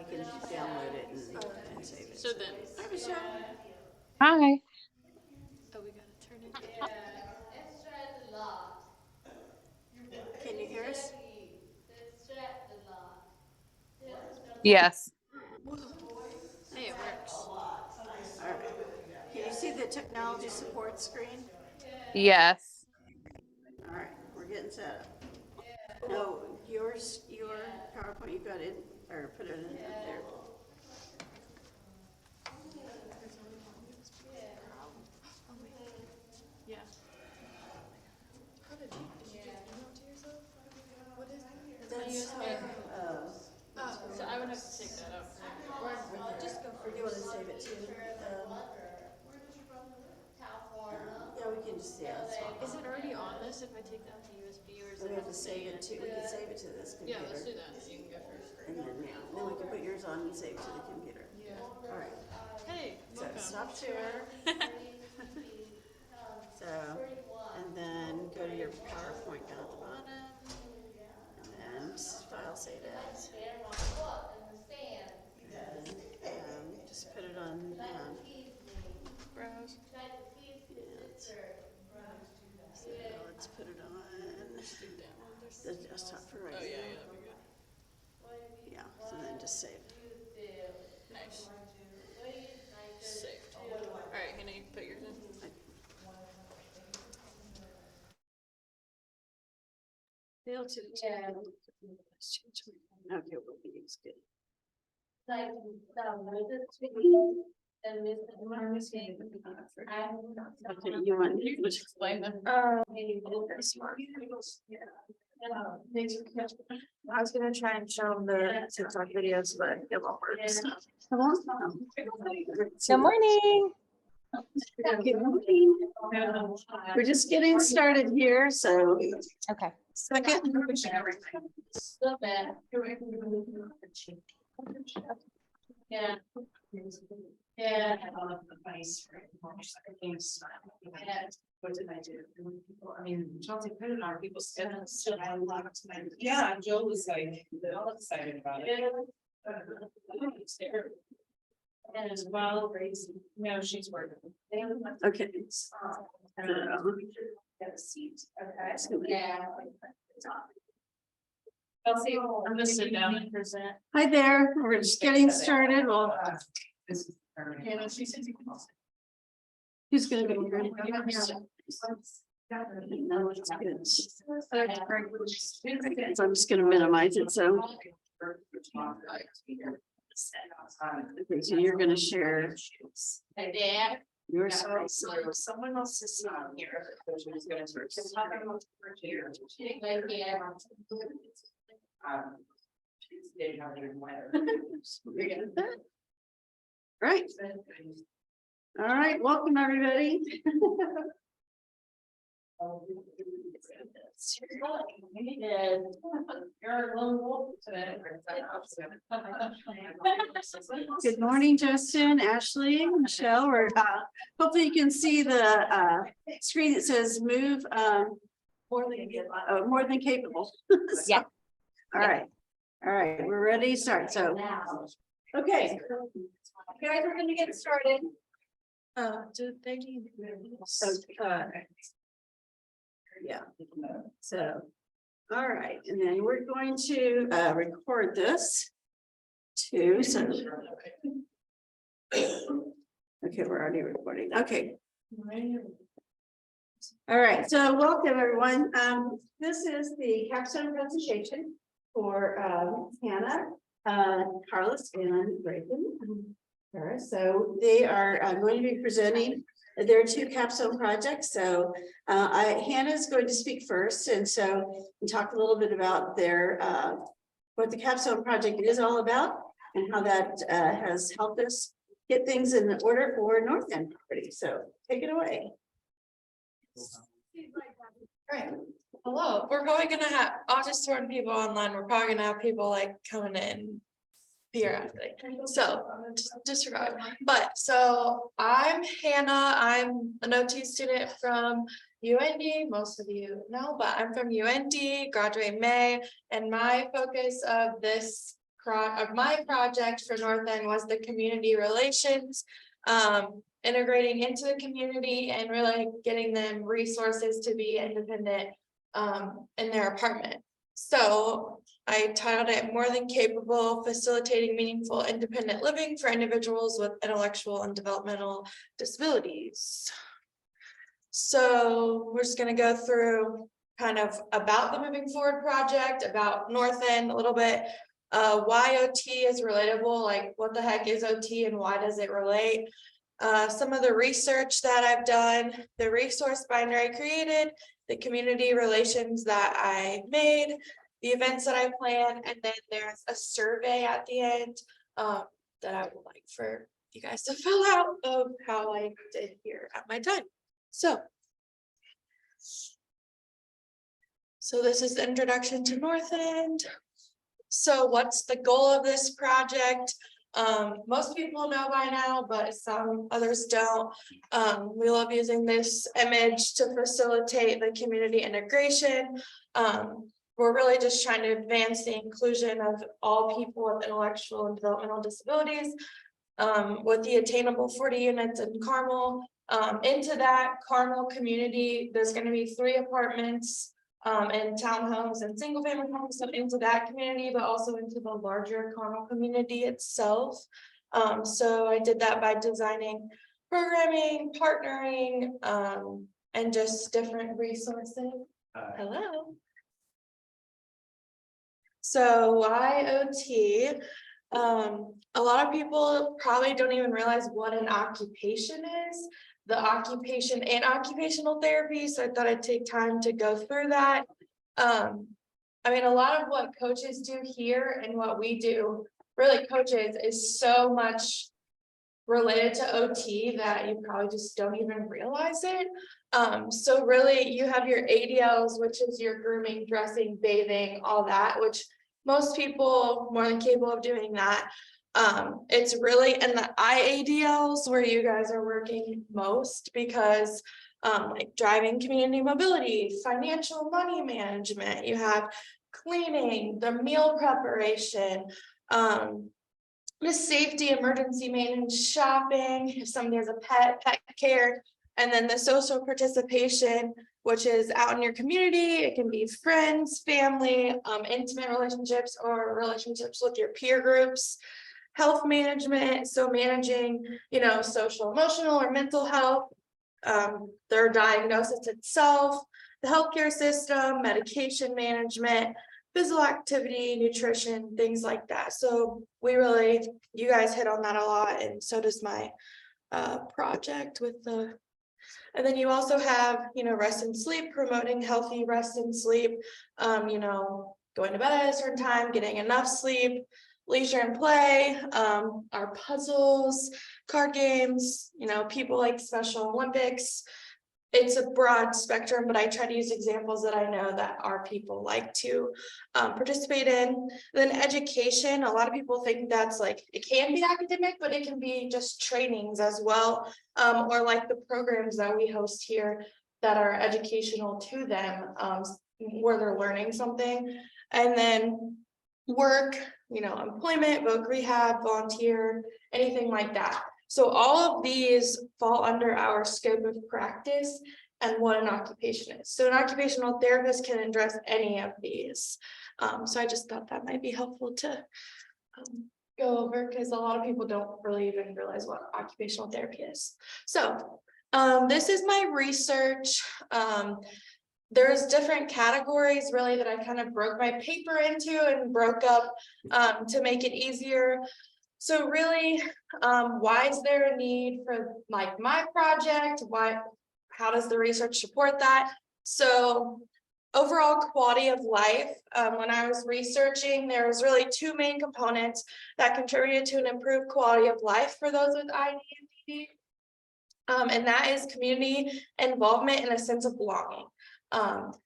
can download it and save it. So then, Hi, Michelle. Hi. oh, we gotta turn it. Can you hear us? Yes. Hey, it works. All right. Can you see the technology support screen? Yes. All right, we're getting set up. No, your PowerPoint, you got it, or put it in up there. Yeah. How did you get email to yourself? What is it? That's, So I would have to take that out. Or just go for you want to save it too? Yeah, we can just, yeah, that's fine. Is it already on this if I take that to USB or is We it? have to save it to, we can save it to this Yeah, computer. let's do that. You can go first. And then we can put yours on and save it to the computer. Yeah. All right, Hey, so welcome. stop share. So, and then go to your PowerPoint down at the bottom. And then file save as. And just put it on, Browse. so let's put it on the desktop for right now. Oh yeah, yeah, that'd be good. Yeah, so then just save. Nice. Saved. Alright, Hannah, you put yours in. Fail to okay, we'll be good. Okay, you want to Explain them. I was gonna try and show them the TikTok videos, but it won't work. Good morning. We're just getting started here, so Okay. second. Yeah. Yeah. What did I do? I mean, Chelsea put it on people's schedules, so I locked my. Yeah, Joe was like, they're all excited about it. And as well, no, she's working. Okay. Get a seat. Okay. Yeah. Chelsea, I'm gonna sit down and present. Hi there, we're just getting started. Well, Yeah, she said you can also. who's gonna be here? No, it's good. So I'm just gonna minimize it, so. Okay, so you're gonna share Hey, Dad. your So space. someone else is on here. Right, all right, welcome everybody. Good morning, Justin, Ashley, Michelle, or hopefully you can see the screen that says move more than capable. Yeah. All right, we're ready to start, so. Okay, guys, we're gonna get started. Do they need? So, yeah, so, all right, and then we're going to record this too, so. Okay, we're already recording, okay. All right, so welcome everyone. This is the capstone presentation for Hannah, Harless and Braegan. So they are going to be presenting their two capstone projects. So Hannah's going to speak first, and so and talk a little bit about their what the capstone project is all about and how that has helped us get things in order for North End property. So take it away. Right. Hello, we're probably gonna have, I'll just warn people online, we're probably gonna have people like coming in periodically. So just disregard. But so I'm Hannah, I'm an OT student from UND, most of you know, but I'm from UND, graduate May, and my focus of this my project for North End was the community relations. Integrating into the community and really getting them resources to be independent in their apartment. So I titled it More Than Capable, Facilitating Meaningful Independent Living for Individuals with Intellectual and Developmental Disabilities. So we're just going to go through kind of about the Moving Forward project, about North End a little bit, why OT is relatable, like what the heck is OT and why does it relate? Some of the research that I've done, the resource binder I created, the community relations that I made, the events that I planned, and then there's a survey at the end that I would like for you guys to fill out of how I did here at my time. So this is the introduction to North End. So what's the goal of this project? Most people know by now, but some others don't. We love using this image to facilitate the community integration. We're really just trying to advance the inclusion of all people with intellectual and developmental disabilities with the attainable 40 units in Carmel. Into that Carmel community, there's going to be 3 apartments and townhomes and single family homes, so into that community, but also into the larger Carmel community itself. So I did that by designing programming, partnering, and just different resources. Hello. So IoT, a lot of people probably don't even realize what an occupation is. The occupation and occupational therapy. So I thought I'd take time to go through that. I mean, a lot of what coaches do here and what we do, really coaches, is so much related to OT that you probably just don't even realize it. So really you have your ADLs, which is your grooming, dressing, bathing, all that, which most people more than capable of doing that. It's really in the IADLs where you guys are working most, because like driving, community mobility, financial money management, you have cleaning, the meal preparation, the safety, emergency management, shopping, if somebody has a pet care, and then the social participation, which is out in your community. It can be friends, family, intimate relationships, or relationships with your peer groups. Health management, so managing, social, emotional, or mental health, their diagnosis itself, the healthcare system, medication management, physical activity, nutrition, things like that. So you guys hit on that a lot, and so does my project with the. And then you also have, rest and sleep, promoting healthy rest and sleep, going to bed at a certain time, getting enough sleep, leisure and play, our puzzles, card games, people like Special Olympics. It's a broad spectrum, but I try to use examples that I know that our people like to participate in. Then education, a lot of people think that's like, it can be academic, but it can be just trainings as well, or like the programs that we host here that are educational to them, where they're learning something. And then work, employment, voc rehab, volunteer, anything like that. So all of these fall under our scope of practice and what an occupation is. So an occupational therapist can address any of these. So I just thought that might be helpful to go over, because a lot of people don't really even realize what occupational therapy is. So this is my research. There's different categories really that I kind of broke my paper into and broke up to make it easier. So really, why is there a need for like my project? How does the research support that? So overall quality of life, when I was researching, there was really 2 main components that contributed to an improved quality of life for those with IDD. And that is community involvement and a sense of belonging,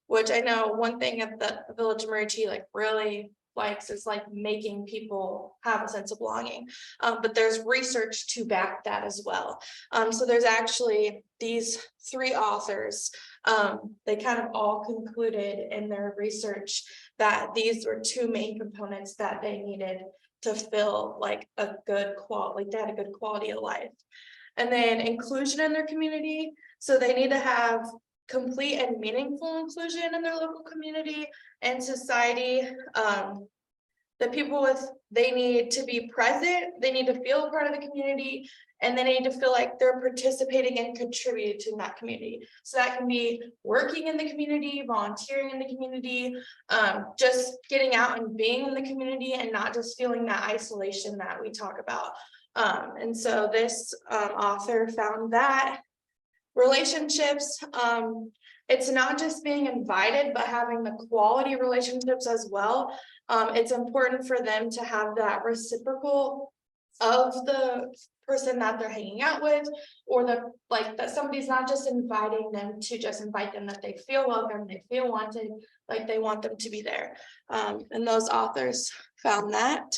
which I know one thing at the Village of Marici really likes is making people have a sense of belonging, but there's research to back that as well. So there's actually these 3 authors, they kind of all concluded in their research that these were two main components that they needed to feel like a good quality, like they had a good quality of life. And then inclusion in their community. So they need to have complete and meaningful inclusion in their local community and society. The people they need to be present, they need to feel part of the community, and they need to feel like they're participating and contributing to that community. So that can be working in the community, volunteering in the community, just getting out and being in the community and not just feeling that isolation that we talk about. And so this author found that relationships, it's not just being invited, but having the quality relationships as well. It's important for them to have that reciprocal of the person that they're hanging out with, or that somebody's not just inviting them to just invite them, that they feel welcome, they feel wanted, like they want them to be there. And those authors found that.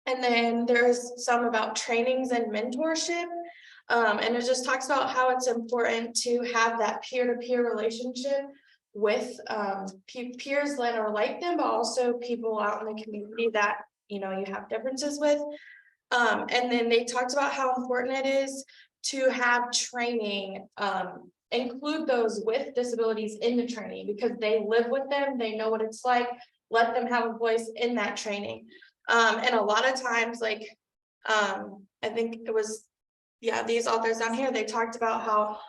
And then there's some about trainings and mentorship. And it just talks about how it's important to have that peer-to-peer relationship with peers that are like them, but also people out in the community that you have differences with. And then they talked about how important it is to have training, include those with disabilities in the training, because they live with them, they know what it's like. Let them have a voice in that training. And a lot of times, like I think it was, these authors down here, they talked about how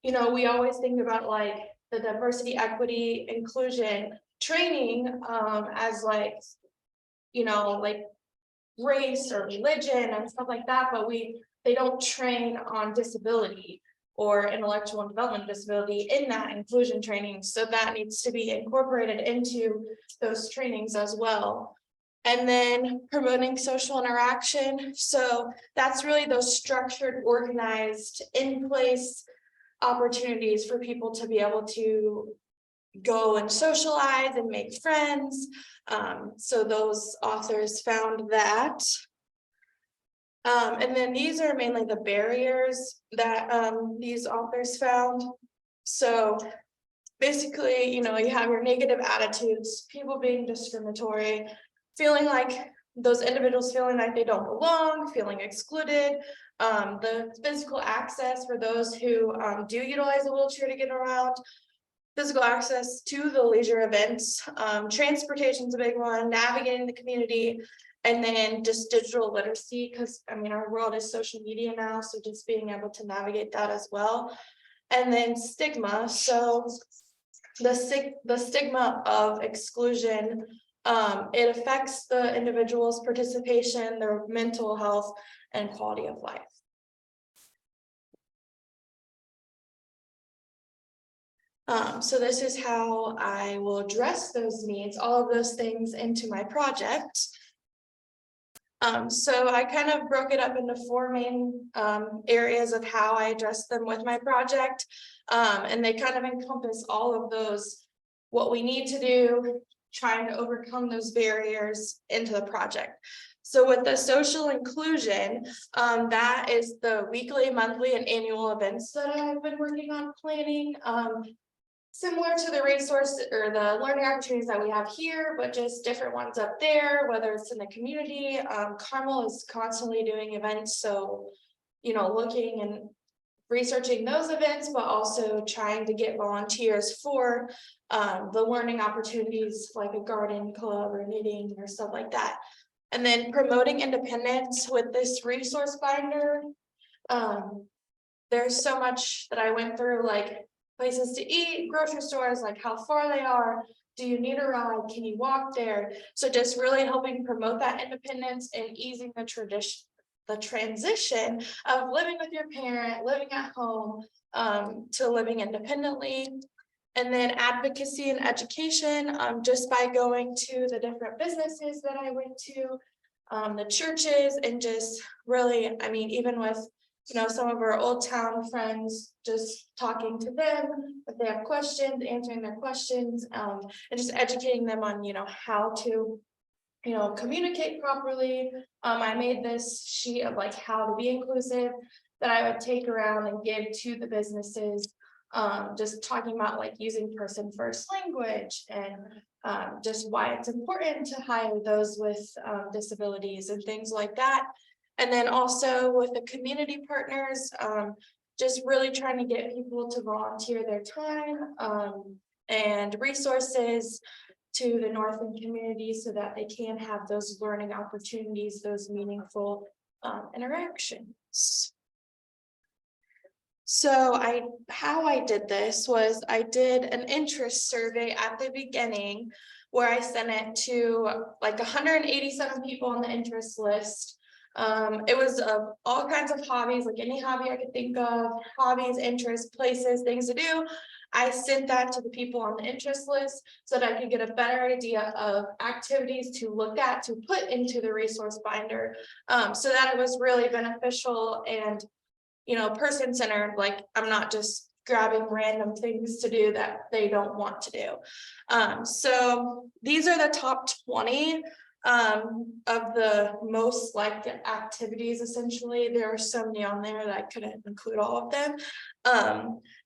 we always think about like the diversity, equity, inclusion training as like race or religion and stuff like that, but they don't train on disability or intellectual and development disability in that inclusion training. So that needs to be incorporated into those trainings as well. And then promoting social interaction. So that's really those structured, organized, in place opportunities for people to be able to go and socialize and make friends. So those authors found that. And then these are mainly the barriers that these authors found. So basically, you have your negative attitudes, people being discriminatory, feeling like those individuals feeling like they don't belong, feeling excluded, the physical access for those who do utilize a wheelchair to get around, physical access to the leisure events, transportation is a big one, navigating the community, and then just digital literacy, because our world is social media now, so just being able to navigate that as well. And then stigma, so the stigma of exclusion, it affects the individual's participation, their mental health, and quality of life. So this is how I will address those needs, all of those things into my project. So I kind of broke it up into four main areas of how I address them with my project. And they kind of encompass all of those, what we need to do, trying to overcome those barriers into the project. So with the social inclusion, that is the weekly, monthly, and annual events that I've been working on planning. Similar to the resource or the learning opportunities that we have here, but just different ones up there, whether it's in the community. Carmel is constantly doing events, so looking and researching those events, but also trying to get volunteers for the learning opportunities like a garden club or knitting or stuff like that. And then promoting independence with this resource binder. There's so much that I went through, like places to eat, grocery stores, like how far they are, do you need a ride, can you walk there? So just really helping promote that independence and easing the transition of living with your parent, living at home, to living independently. And then advocacy and education, just by going to the different businesses that I went to, the churches, and just really, even with some of our Old Town friends, just talking to them if they have questions, answering their questions, and just educating them on how to communicate properly. I made this sheet of like how to be inclusive that I would take around and give to the businesses just talking about like using person first language and just why it's important to hire those with disabilities and things like that. And then also with the community partners, just really trying to get people to volunteer their time and resources to the North End community so that they can have those learning opportunities, those meaningful interactions. So how I did this was I did an interest survey at the beginning where I sent it to like 187 people on the interest list. It was of all kinds of hobbies, like any hobby I could think of, hobbies, interests, places, things to do. I sent that to the people on the interest list so that I could get a better idea of activities to look at, to put into the resource binder, so that it was really beneficial and, you know, person-centered. Like I'm not just grabbing random things to do that they don't want to do. So these are the top 20 of the most liked activities. Essentially, there are so many on there that I couldn't include all of them.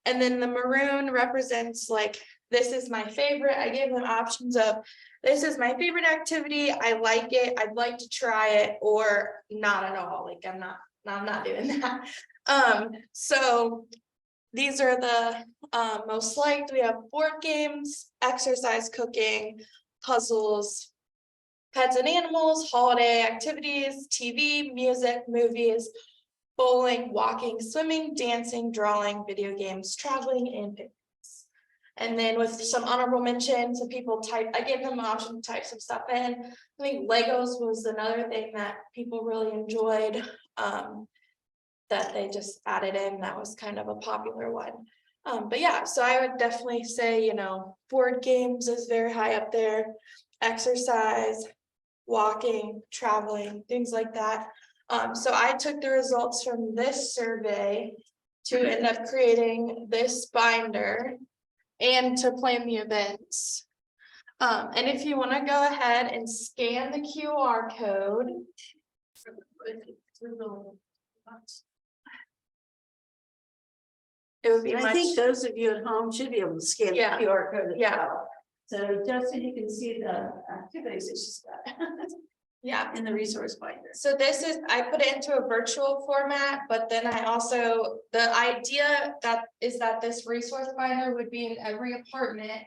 And then the maroon represents like, this is my favorite. I gave them options of, this is my favorite activity, I like it, I'd like to try it, or not at all. Like I'm not doing that. So these are the most liked. We have board games, exercise, cooking, puzzles, pets and animals, holiday activities, TV, music, movies, bowling, walking, swimming, dancing, drawing, video games, traveling, and picnics. And then with some honorable mentions, some people I gave them an option to type some stuff in. I think Legos was another thing that people really enjoyed, that they just added in. That was kind of a popular one. But yeah, so I would definitely say, you know, board games is very high up there, exercise, walking, traveling, things like that. So I took the results from this survey to end up creating this binder and to plan the events. And if you want to go ahead and scan the QR code. It would be And I much, think those of you at home should be able to scan the Yeah. QR code as Yeah. well. So just so you can see the activities, it's just that yeah. in the resource binder. So this is, I put it into a virtual format, but then I also, the idea that is that this resource binder would be in every apartment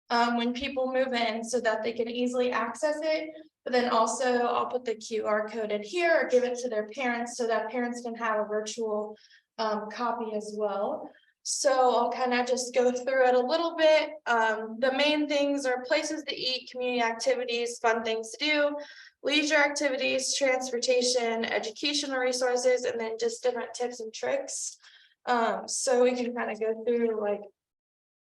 when people move in so that they can easily access it. But then also I'll put the QR code in here or give it to their parents so that parents can have a virtual copy as well. So I'll kind of just go through it a little bit. The main things are places to eat, community activities, fun things to do, leisure activities, transportation, educational resources, and then just different tips and tricks. So we can kind of go through, like,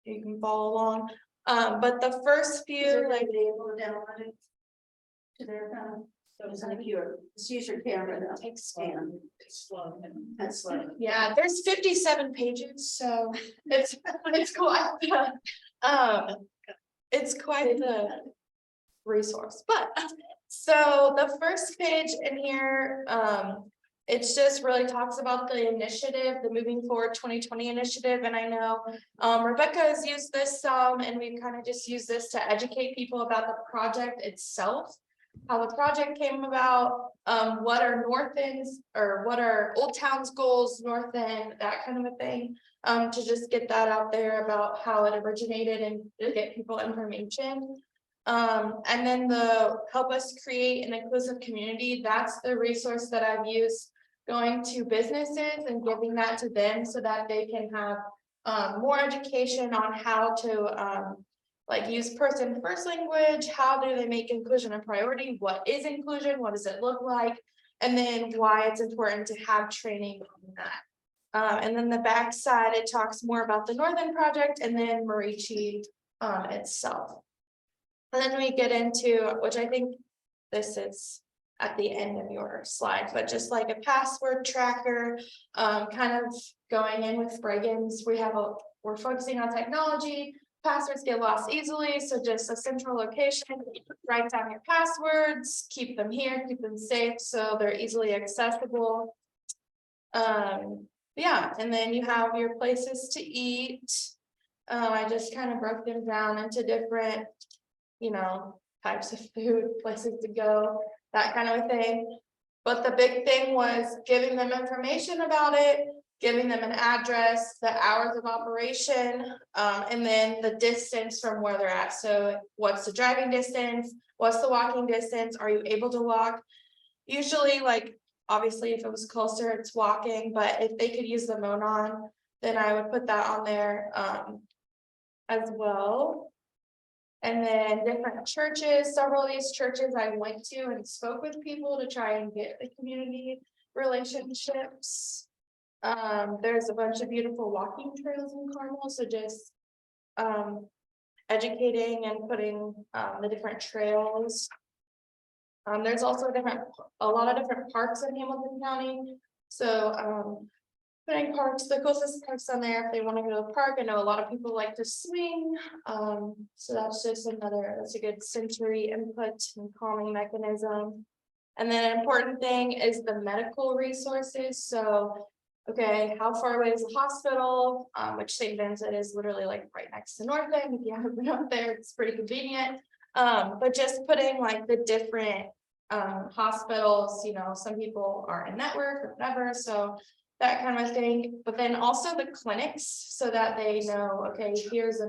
you can follow along. But the first few, like, able to download it to their phone. So it's like just use your camera to take scan. It's slow. That's slow. yeah, there's 57 pages, so it's quite it's quite the resource. But so the first page in here, it's just really talks about the initiative, the Moving Forward 2020 initiative. And I know Rebecca has used this some, and we've kind of just used this to educate people about the project itself, how the project came about, what are North End's or what are Old Town's goals, North End, that kind of a thing, to just get that out there about how it originated and to get people information. And then the help us create an inclusive community, that's the resource that I've used going to businesses and giving that to them so that they can have more education on how to like use person first language, how do they make inclusion a priority, what is inclusion, what does it look like, and then why it's important to have training on that. And then the back side, it talks more about the North End project and then Marici itself. And then we get into, which I think this is at the end of your slide, but just like a password tracker, kind of going in with Braegan's, we're focusing on technology. Passwords get lost easily, so just a central location, write down your passwords, keep them here, keep them safe so they're easily accessible. Yeah, and then you have your places to eat. I just kind of broke them down into different, types of food, places to go, that kind of a thing. But the big thing was giving them information about it, giving them an address, the hours of operation, and then the distance from where they're at. So what's the driving distance? What's the walking distance? Are you able to walk? Usually, like, obviously, if it was closer, it's walking, but if they could use the Monon, then I would put that on there as well. And then different churches, several of these churches I went to and spoke with people to try and get the community relationships. There's a bunch of beautiful walking trails in Carmel, so just educating and putting the different trails. There's also a lot of different parks in Hamilton County. So putting parks, the closest parks on there if they want to go to a park. I know a lot of people like to swing. So that's a good sensory input and calming mechanism. And then an important thing is the medical resources. So, okay, how far away is the hospital? Which St. Vincent is literally like right next to North End. If you haven't been up there, it's pretty convenient. But just putting like the different hospitals, some people are in network or whatever, so that kind of thing. But then also the clinics, so that they know, okay, here's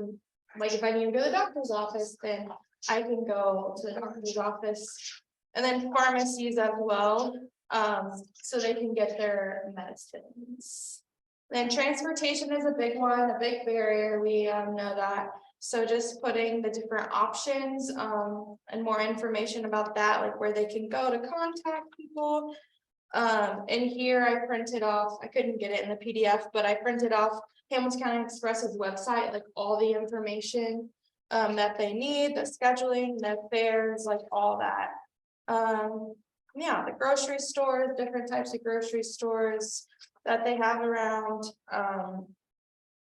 like if I need to go to the doctor's office, then I can go to the doctor's office. And then pharmacies as well, so they can get their medicines. Then transportation is a big one, a big barrier, we know that. So just putting the different options and more information about that, like where they can go to contact people. And here I printed off, I couldn't get it in the PDF, but I printed off Hamilton County Express's website, like all the information that they need, the scheduling, the fares, like all that. Yeah, the grocery stores, different types of grocery stores that they have around,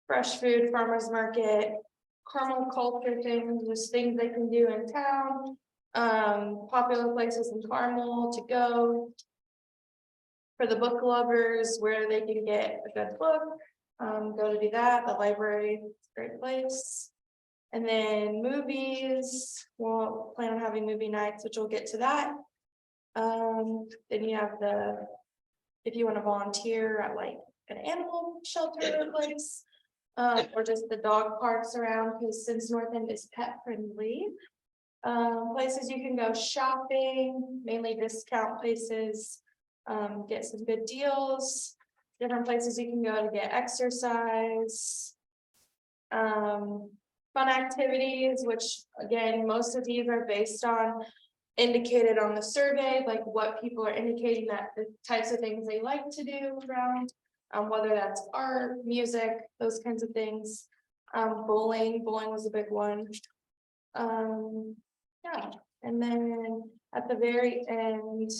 fresh food, farmers market, Carmel culture things, just things they can do in town, popular places in Carmel to go. For the book lovers, where they can get a good book, go to do that. The library is a great place. And then movies, we'll plan on having movie nights, which we'll get to that. Then you have if you want to volunteer at like an animal shelter place, or just the dog parks around, because since North End is pet friendly. Places you can go shopping, mainly discount places, get some good deals, different places you can go to get exercise. Fun activities, which again, most of these are based on indicated on the survey, like what people are indicating that the types of things they like to do around, whether that's art, music, those kinds of things. Bowling was a big one. Yeah, and then at the very end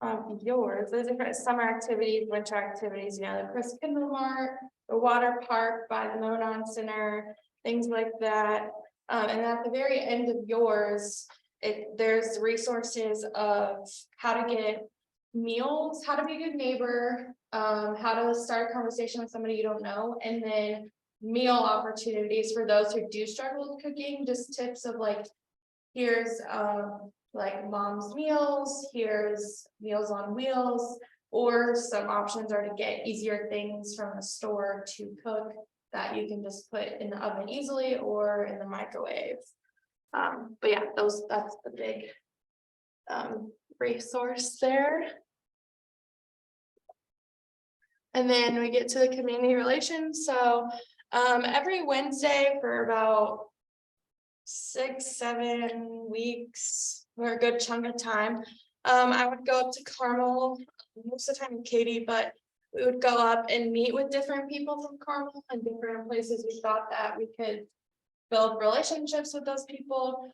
of yours, there's different summer activities, winter activities, the Chris Kindle Mart, the water park by the Monon Center, things like that. And at the very end of yours, there's resources of how to get meals, how to be a good neighbor, how to start a conversation with somebody you don't know, and then meal opportunities for those who do struggle with cooking, just tips of like, here's like mom's meals, here's Meals on Wheels, or some options are to get easier things from the store to cook that you can just put in the oven easily or in the microwave. But yeah, that's the big resource there. And then we get to the community relations. So every Wednesday for about 6-7 weeks, or a good chunk of time, I would go up to Carmel, most of the time with Katie, but we would go up and meet with different people from Carmel and different places we thought that we could build relationships with those people,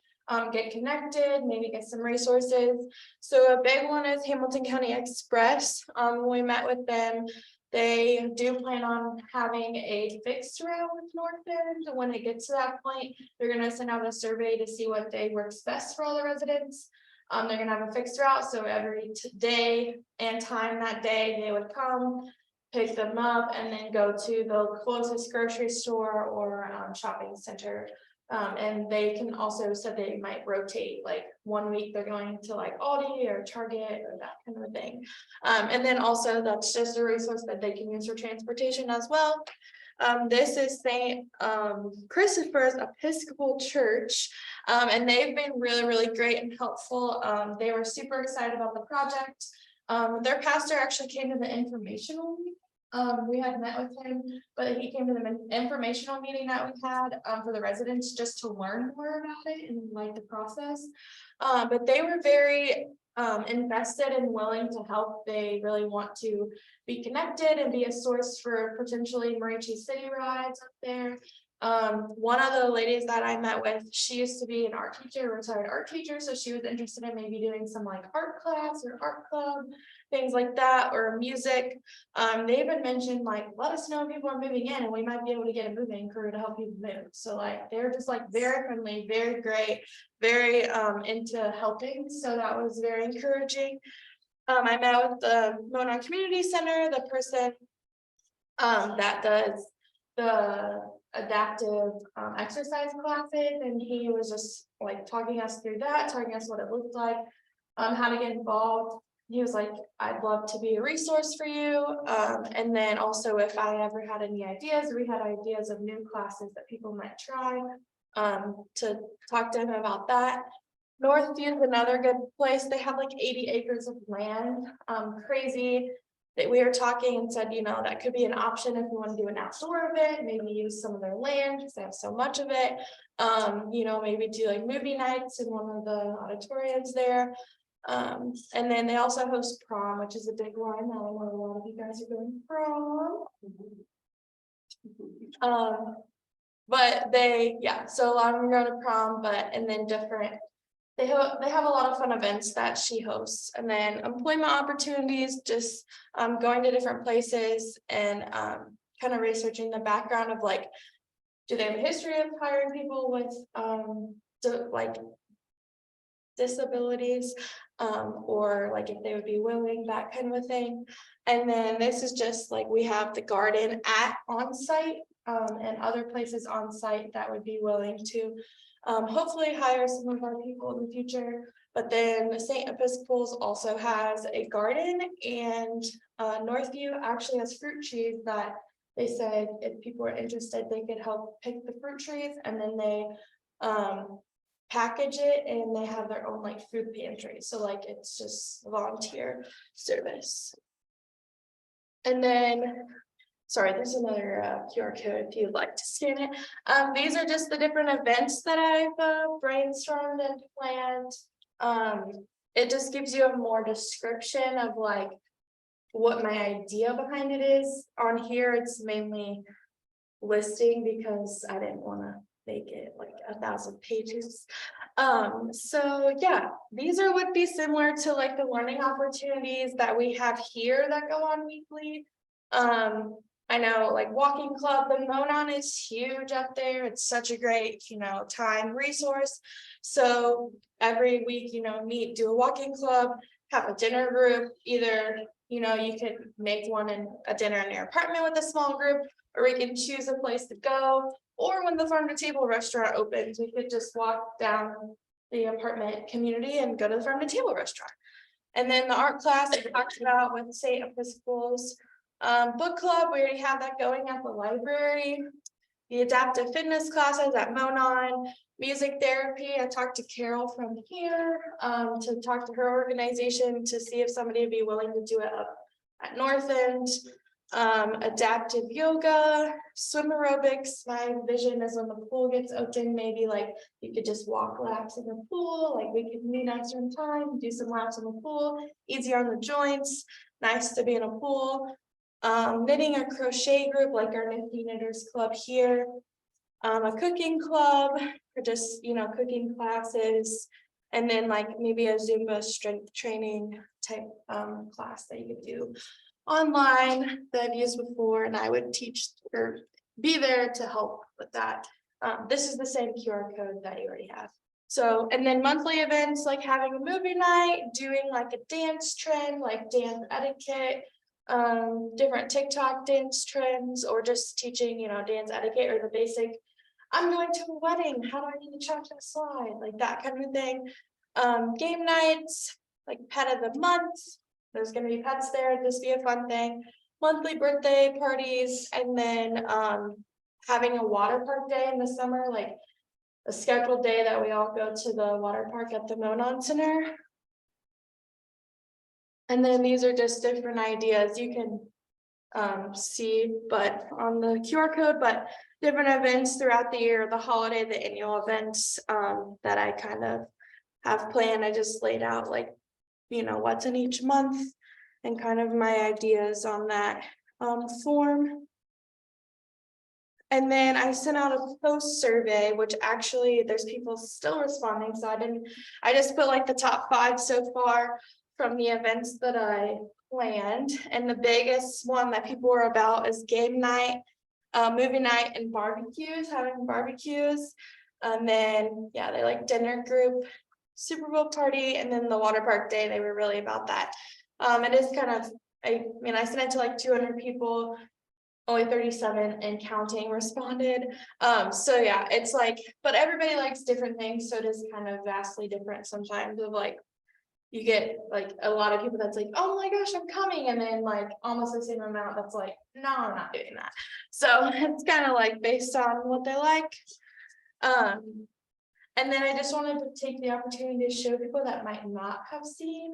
get connected, maybe get some resources. So a big one is Hamilton County Express. When we met with them, they do plan on having a fixed route with North End. When it gets to that point, they're going to send out a survey to see what day works best for all the residents. They're gonna have a fixed route, so every day and time that day, they would come, pick them up, and then go to the closest grocery store or shopping center. And they can also said they might rotate, like 1 week they're going to like Aldi or Target or that kind of thing. And then also that's just a resource that they can use for transportation as well. This is St. Christopher's Episcopal Church, and they've been really, really great and helpful. They were super excited about the project. Their pastor actually came to the informational meeting. We had met with him, but he came to the informational meeting that we had for the residents just to learn more about it and like the process. But they were very invested and willing to help. They really want to be connected and be a source for potentially Marici City rides up there. One of the ladies that I met with, she used to be an art teacher, retired art teacher, so she was interested in maybe doing some like art class or art club, things like that, or music. They even mentioned like, let us know if people are moving in and we might be able to get a moving crew to help people move. So like, they're just like very friendly, very great, very into helping. So that was very encouraging. I met with the Mona Community Center, the person that does the adaptive exercise classes, and he was just like talking us through that, talking us what it looked like, how to get involved. He was like, I'd love to be a resource for you. And then also if I ever had any ideas, we had ideas of new classes that people might try, to talk to him about that. Northview is another good place. They have like 80 acres of land, crazy. That we were talking and said, you know, that could be an option if we want to do an outdoor event, maybe use some of their land because they have so much of it. You know, maybe do like movie nights in one of the auditoriums there. And then they also host prom, which is a big one. I know a lot of you guys are going prom. But they, yeah, so a lot of them go to prom, but and then different. They have a lot of fun events that she hosts, and then employment opportunities, just going to different places and kind of researching the background of like, do they have a history of hiring people with like disabilities, or like if they would be willing, that kind of a thing. And then this is just like we have the garden at on site, and other places on site that would be willing to hopefully hire some of our people in the future. But then St. Episcopal's also has a garden, and Northview actually has fruit trees that they said if people are interested, they could help pick the fruit trees, and then they package it, and they have their own like food pantry. So like it's just volunteer service. And then, sorry, there's another QR code if you'd like to scan it. These are just the different events that I've brainstormed and planned. It just gives you a more description of like what my idea behind it is. On here, it's mainly listing because I didn't want to make it like 1,000 pages. So yeah, these would be similar to like the learning opportunities that we have here that go on weekly. I know like walking club, the Monon is huge up there. It's such a great, you know, time resource. So every week, you know, meet, do a walking club, have a dinner group. Either, you know, you could make one in a dinner in your apartment with a small group, or we can choose a place to go. Or when the farm to table restaurant opens, we could just walk down the apartment community and go to the farm to table restaurant. And then the art class we talked about with St. Episcopal's. Book club, we already have that going at the library. The adaptive fitness classes at Monon. Music therapy, I talked to Carol from here to talk to her organization to see if somebody would be willing to do it up at North End. Adaptive yoga, swim aerobics. My vision is when the pool gets open, maybe like you could just walk laps in the pool, like we could meet at some time, do some laps in the pool, easier on the joints, nice to be in a pool. Knitting or crochet group like our Nifty Knitters Club here. A cooking club for just, you know, cooking classes, and then like maybe a Zumba strength training type class that you could do online that I've used before, and I would teach or be there to help with that. This is the same QR code that you already have. So, and then monthly events like having a movie night, doing like a dance trend, like dance etiquette, different TikTok dance trends, or just teaching, dance etiquette or the basic. I'm going to a wedding. How do I need to chocolate slide? Like that kind of thing. Game nights, like pet of the month. There's gonna be pets there. This be a fun thing. Monthly birthday parties, and then having a water park day in the summer, like a scheduled day that we all go to the water park at the Monon Center. And then these are just different ideas you can see, but on the QR code, but different events throughout the year, the holiday, the annual events that I kind of have planned. I just laid out like, what's in each month and kind of my ideas on that form. And then I sent out a post survey, which actually there's people still responding. So I just put like the top 5 so far from the events that I planned. And the biggest one that people were about is game night, movie night, and barbecues, having barbecues. And then, yeah, they like dinner group, Super Bowl party, and then the water park day. They were really about that. It is kind of, I sent it to like 200 people. Only 37 and counting responded. So yeah, it's like, but everybody likes different things. So it is kind of vastly different sometimes of like, you get like a lot of people that's like, oh my gosh, I'm coming. And then like almost the same amount that's like, no, I'm not doing that. So it's kind of like based on what they like. And then I just wanted to take the opportunity to show people that might not have seen.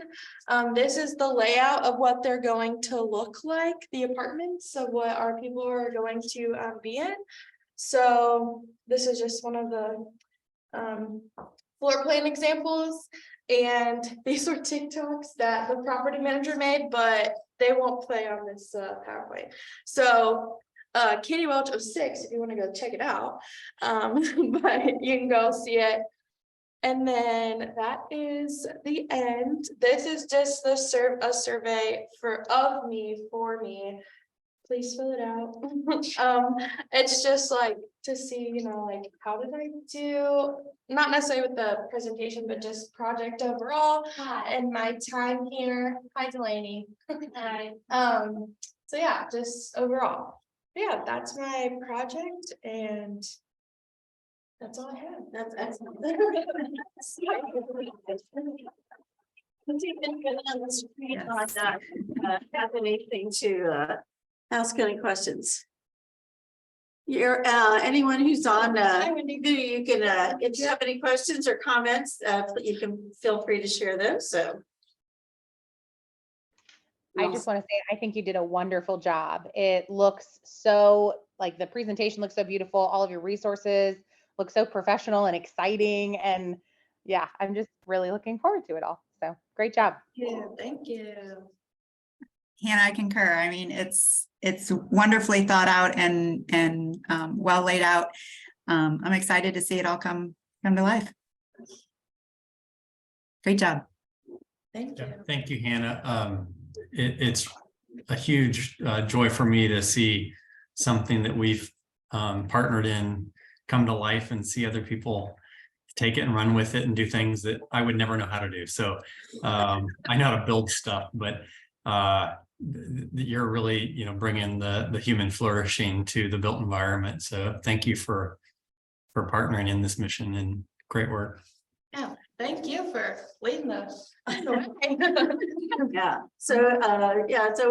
This is the layout of what they're going to look like, the apartments of what our people are going to be in. So this is just one of the floor plan examples. And these are TikToks that the property manager made, but they won't play on this PowerPoint. So Katie Welch 06, if you want to go check it out, but you can go see it. And then that is the end. This is just the a survey for me. Please fill it out. It's just like to see, like how did I do? Not necessarily with the presentation, but just project overall. Hi. And my time here. Hi, Delaney. Hi. So yeah, just overall. Yeah, that's my project, and that's all I have. That's excellent. Have anything to ask any questions? You're anyone who's on you can if you have any questions or comments, you can feel free to share those. So I just want to say, I think you did a wonderful job. It looks so, like the presentation looks so beautiful. All of your resources look so professional and exciting. And yeah, I'm just really looking forward to it all. So great job. Yeah, thank you. Hannah, I concur. I mean, it's wonderfully thought out and well laid out. I'm excited to see it all come to life. Great job. Thank you. Yeah, thank you, Hannah. It's a huge joy for me to see something that we've partnered in come to life and see other people take it and run with it and do things that I would never know how to do. So I know how to build stuff, but you're really, bringing the human flourishing to the built environment. So thank you for partnering in this mission, and great work. Yeah, thank you for leading us. yeah. So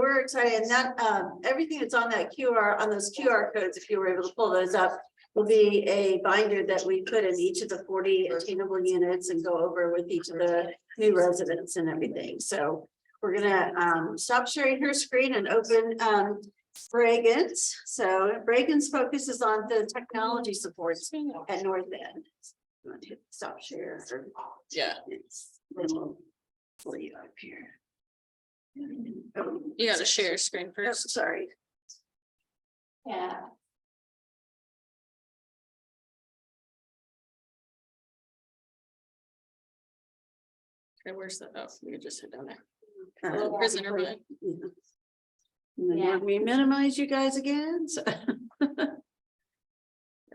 we're excited, and that everything that's on that those QR codes, if you were able to pull those up, will be a binder that we put in each of the 40 attainable units and go over with each of the new residents and everything. So we're gonna stop sharing her screen and open Braegan's. So Braegan's focuses on the technology supports at North End. You want to hit stop share? Yeah. Then we'll pull you up here. You gotta share screen Oh, first. sorry. Yeah. Okay, where's the, oh, you just hit down there. Uh, Little prisoner button. yeah. And then when we minimize you guys again, so.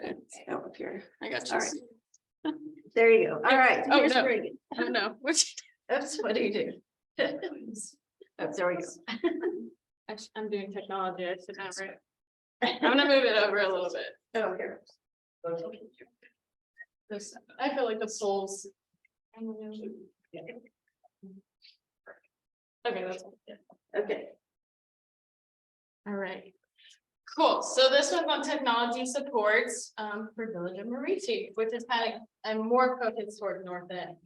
Let's go up here. I got you. All right. There you go. All right. Oh, Here's no. Braegan. I don't know, which, Oops, what do you do? Oh, there we go. I'm doing technology, I should have it. I'm gonna move it over a little bit. Oh, here. This, I feel like the souls. Okay, that's. Okay. All right. Cool, so this one's on technology supports for Village of Marici, which is kind of, I'm more focused toward North End.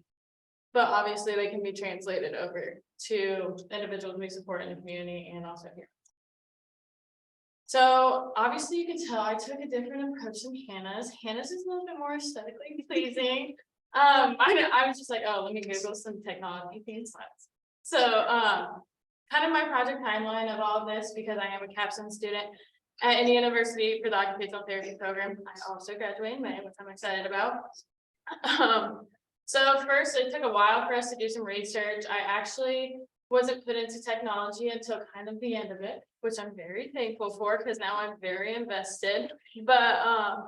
But obviously they can be translated over to individuals we support in the community and also here. So obviously you can tell I took a different approach than Hannah's. Hannah's is a little bit more aesthetically pleasing. I was just like, oh, let me Google some technology theme slides. So kind of my project timeline of all of this, because I am a Capstone student at any university for the occupational therapy program. I also graduated in May, which I'm excited about. So first, it took a while for us to do some research. I actually wasn't put into technology until kind of the end of it, which I'm very thankful for because now I'm very invested. But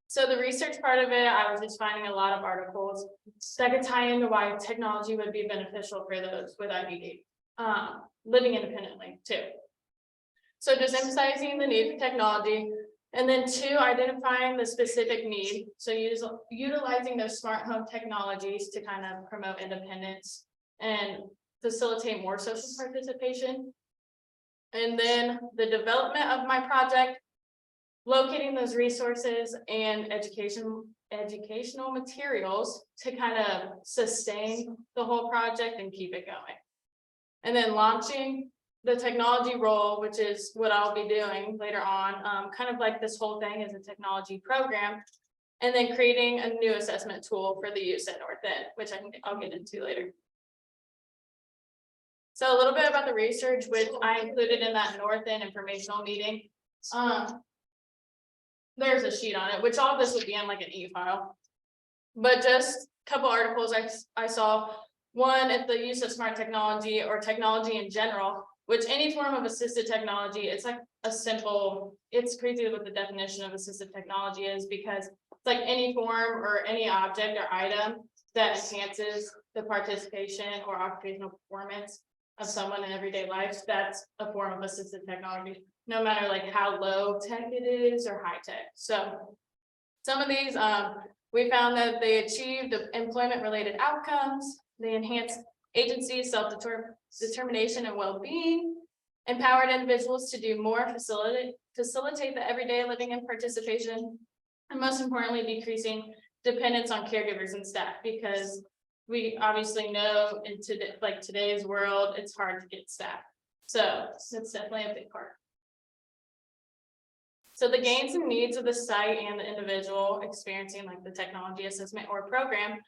so the research part of it, I was just finding a lot of articles that could tie into why technology would be beneficial for those with IBD, living independently too. So just emphasizing the need for technology. And then 2, identifying the specific need. So utilizing those smart home technologies to kind of promote independence and facilitate more social participation. And then the development of my project, locating those resources and educational materials to kind of sustain the whole project and keep it going. And then launching the technology role, which is what I'll be doing later on, kind of like this whole thing is a technology program, and then creating a new assessment tool for the use at North End, which I'll get into later. So a little bit about the research, which I included in that North End informational meeting. There's a sheet on it, which all of this would be in like an e-file, but just a couple articles I saw. One, if the use of smart technology or technology in general, which any form of assistive technology, it's like a simple, it's crazy what the definition of assistive technology is, because it's like any form or any object or item that enhances the participation or occupational performance of someone in everyday life. That's a form of assistive technology, no matter like how low tech it is or high tech. So some of these, we found that they achieved employment related outcomes, they enhanced agency, self-determination and well-being, empowered individuals to do more, facilitate the everyday living and participation, and most importantly, decreasing dependence on caregivers and staff, because we obviously know in today's world, it's hard to get staff. So that's definitely a big part. So the gains and needs of the site and the individual experiencing like the technology assessment or program.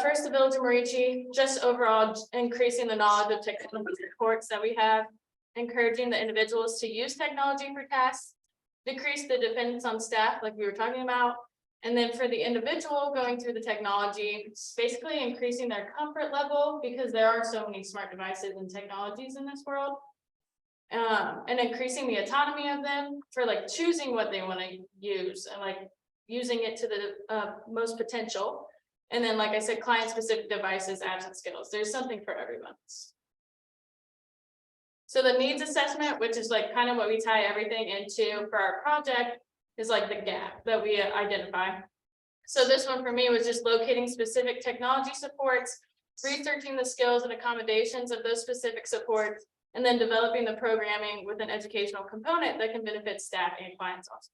First, the Village of Marici, just overall increasing the knowledge of technology supports that we have, encouraging the individuals to use technology for tasks, decrease the dependence on staff like we were talking about, and then for the individual going through the technology, basically increasing their comfort level because there are so many smart devices and technologies in this world, and increasing the autonomy of them for like choosing what they want to use and like using it to the most potential. And then, like I said, client-specific devices, apps, and skills. There's something for everyone. So the needs assessment, which is like kind of what we tie everything into for our project, is like the gap that we identify. So this one for me was just locating specific technology supports, researching the skills and accommodations of those specific supports, and then developing the programming with an educational component that can benefit staff and clients also.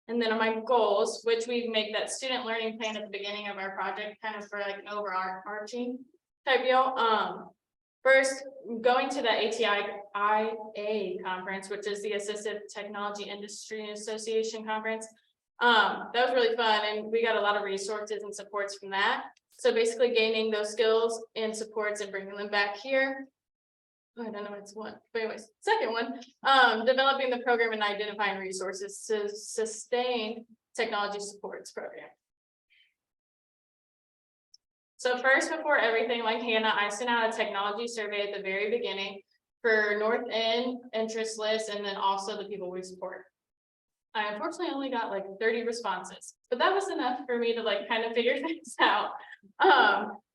And then my goals, which we make that student learning plan at the beginning of our project, kind of for like an overarching type deal. First, going to the ATIA conference, which is the Assistive Technology Industry Association conference. That was really fun, and we got a lot of resources and supports from that. So basically gaining those skills and supports and bringing them back here. I don't know, it's one, but anyways, second one, developing the program and identifying resources to sustain technology supports program. So first, before everything, like Hannah, I sent out a technology survey at the very beginning for North End interest list, and then also the people we support. I unfortunately only got like 30 responses, but that was enough for me to like kind of figure things out.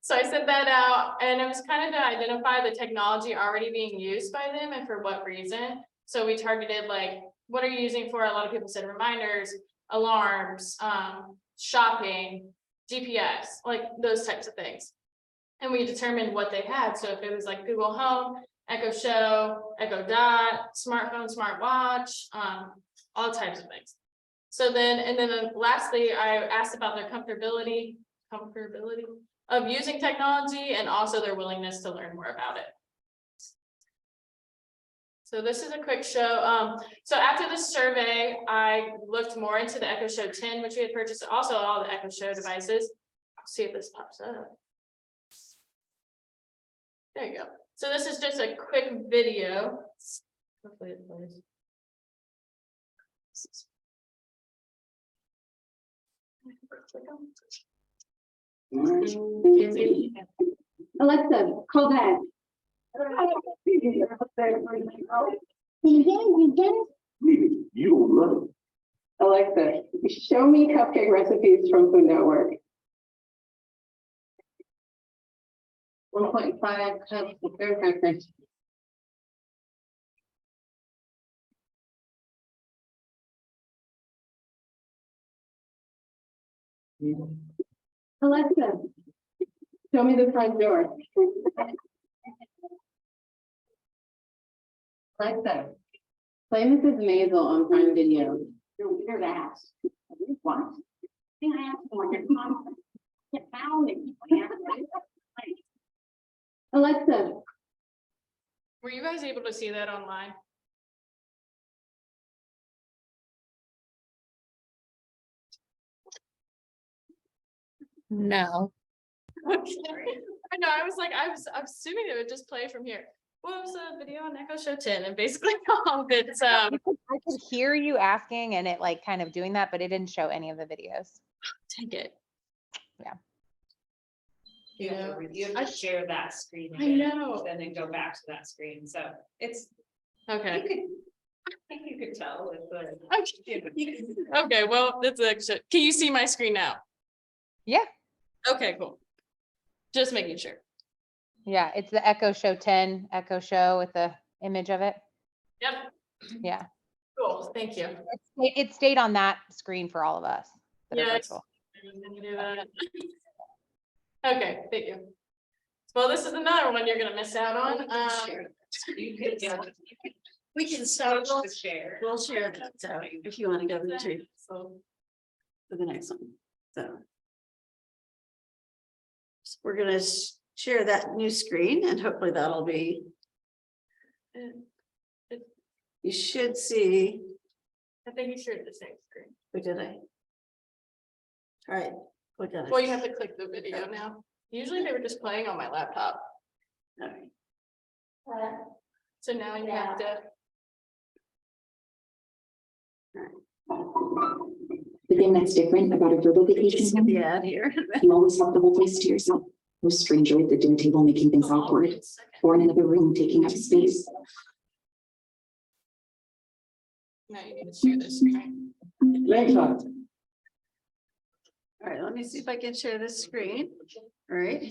So I sent that out, and it was kind of to identify the technology already being used by them and for what reason. So we targeted like, what are you using for? A lot of people said reminders, alarms, shopping, GPS, like those types of things. And we determined what they had. So if it was like Google Home, Echo Show, Echo Dot, smartphone, smartwatch, all types of things. So then, and then lastly, I asked about their comfortability of using technology and also their willingness to learn more about it. So this is a quick show. So after this survey, I looked more into the Echo Show 10, which we had purchased, also all the Echo Show devices. I'll see if this pops up. There you go. So this is just a quick video. Hopefully it plays. Alexa, call back. Alexa, show me cupcake recipes from Food Network. 1.5 cups of graham crackers. Alexa, show me the front door. Alexa, play Mrs. Maisel on Prime Video. Don't hear that. What? Think I asked for it. Get found it. Alexa. Were you guys able to see that online? No. Okay. I know, I was like, I was assuming it would just play from here. What was the video on Echo Show 10? And basically all of it's I could hear you asking and it like kind of doing that, but it didn't show any of the videos. take it. Yeah. You have to share that screen. I again, know. And then go back to that screen, so it's, Okay. I think you could tell with the. Okay, well, that's actually, can you see my screen now? Yeah. Okay, cool. Just making sure. Yeah. It's the Echo Show 10 Echo Show with the image of it. Yep, Yeah. cool, thank you. It stayed on that screen for all of us. that are Yes. virtual. Do that. Okay, thank you. Well, this is another one you're gonna miss out on. You could, yeah. We can start. Switch the share. We'll share that, so if you want to go to for the next one, so. We're gonna share that new screen and hopefully that'll be. You should see, I think you shared the same screen. wait, did I? All right, click on it. Well, you have to click the video now. Usually they were just playing on my laptop. All right. So now you have to. The thing that's different about a verbal vacation home, The ad here. you always have the whole place to yourself. No stranger at the dinner table making things awkward, or in another room taking up space. Now you need to share this screen. All right, let me see if I can share this screen. All right, here.